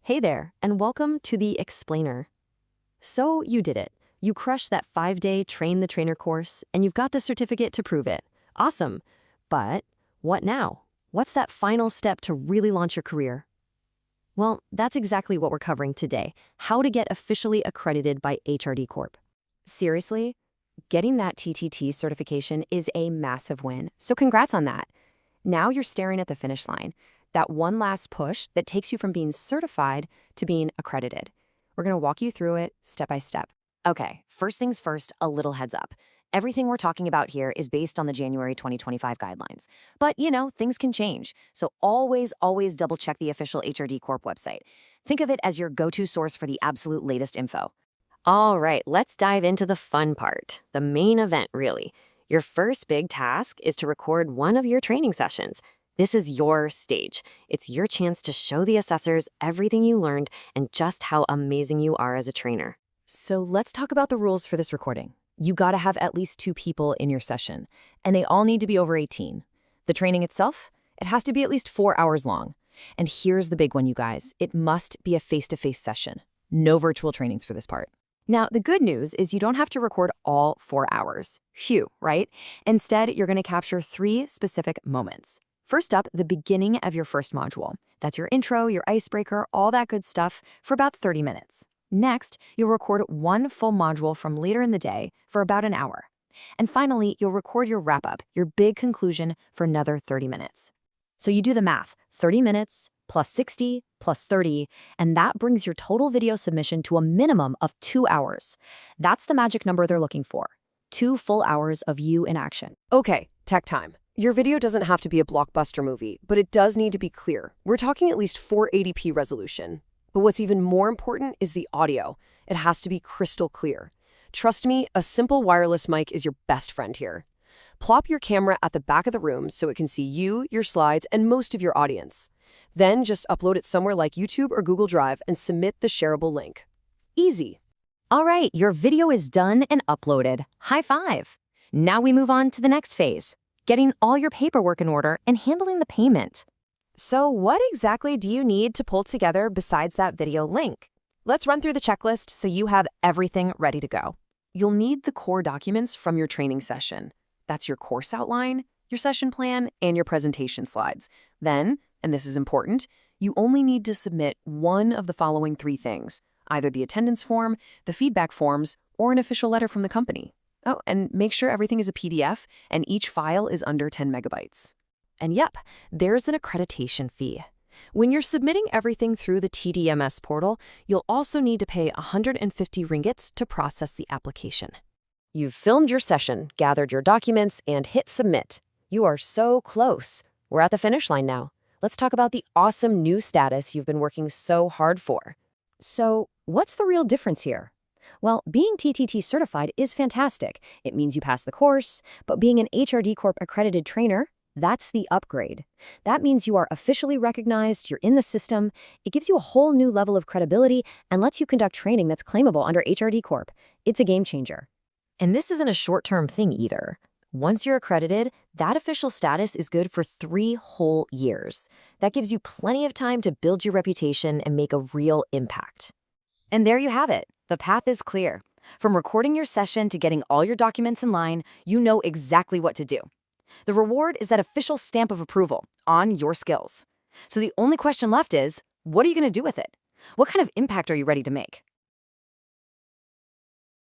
Hey there, and welcome to the Explainer. So you did it. You crushed that 5-day Train the Trainer course, and you've got the certificate to prove it. Awesome. But what now? What's that final step to really launch your career? Well, that's exactly what we're covering today, how to get officially accredited by HRD Corp. Seriously? Getting that TTT certification is a massive win, so congrats on that. Now you're staring at the finish line, that one last push that takes you from being certified to being accredited. We're going to walk you through it step by step. Okay, first things first, a little heads up. Everything we're talking about here is based on the January 2025 guidelines. But, things can change. So always double check the official HRD Corp website. Think of it as your go-to source for the absolute latest info. All right, let's dive into the fun part, the main event, really. Your first big task is to record one of your training sessions. This is your stage. It's your chance to show the assessors everything you learned and just how amazing you are as a trainer. So let's talk about the rules for this recording. You gotta have at least 2 people in your session, and they all need to be over 18. The training itself, it has to be at least 4 hours long. And here's the big one, you guys. It must be a face-to-face session. No virtual trainings for this part. Now, the good news is you don't have to record all 4 hours. Phew, right? Instead, you're gonna capture 3 specific moments. First up, the beginning of your first module. That's your intro, your icebreaker, all that good stuff for about 30 minutes. Next, you'll record one full module from later in the day for about an hour. And finally, you'll record your wrap-up, your big conclusion for another 30 minutes. So you do the math, 30 minutes plus 60 plus 30, and that brings your total video submission to a minimum of 2 hours. That's the magic number they're looking for. 2 full hours of you in action. Okay, tech time. Your video doesn't have to be a blockbuster movie, but it does need to be clear. We're talking at least 480p resolution. But what's even more important is the audio. It has to be crystal clear. Trust me, a simple wireless mic is your best friend here. Plop your camera at the back of the room so it can see you, your slides, and most of your audience. Then just upload it somewhere like YouTube or Google Drive and submit the shareable link. Easy. All right, your video is done and uploaded. High five. Now we move on to the next phase, getting all your paperwork in order and handling the payment. So what exactly do you need to pull together besides that video link? Let's run through the checklist so you have everything ready to go. You'll need the core documents from your training session. That's your course outline, your session plan, and your presentation slides. Then, and this is important, you only need to submit one of the following 3 things, either the attendance form, the feedback forms, or an official letter from the company. Oh, and make sure everything is a PDF and each file is under 10 megabytes. And yep, there's an accreditation fee. When you're submitting everything through the TDMS portal, you'll also need to pay 150 ringgits to process the application. You've filmed your session, gathered your documents, and hit submit. You are so close. We're at the finish line now. Let's talk about the awesome new status you've been working so hard for. So, what's the real difference here? Well, being TTT certified is fantastic. It means you pass the course, but being an HRD Corp accredited trainer, that's the upgrade. That means you are officially recognized, you're in the system, it gives you a whole new level of credibility and lets you conduct training that's claimable under HRD Corp. It's a game changer. And this isn't a short-term thing either. Once you're accredited, that official status is good for 3 whole years. That gives you plenty of time to build your reputation and make a real impact. And there you have it. The path is clear. From recording your session to getting all your documents in line, you know exactly what to do. The reward is that official stamp of approval on your skills. So the only question left is, what are you going to do with it? What kind of impact are you ready to make?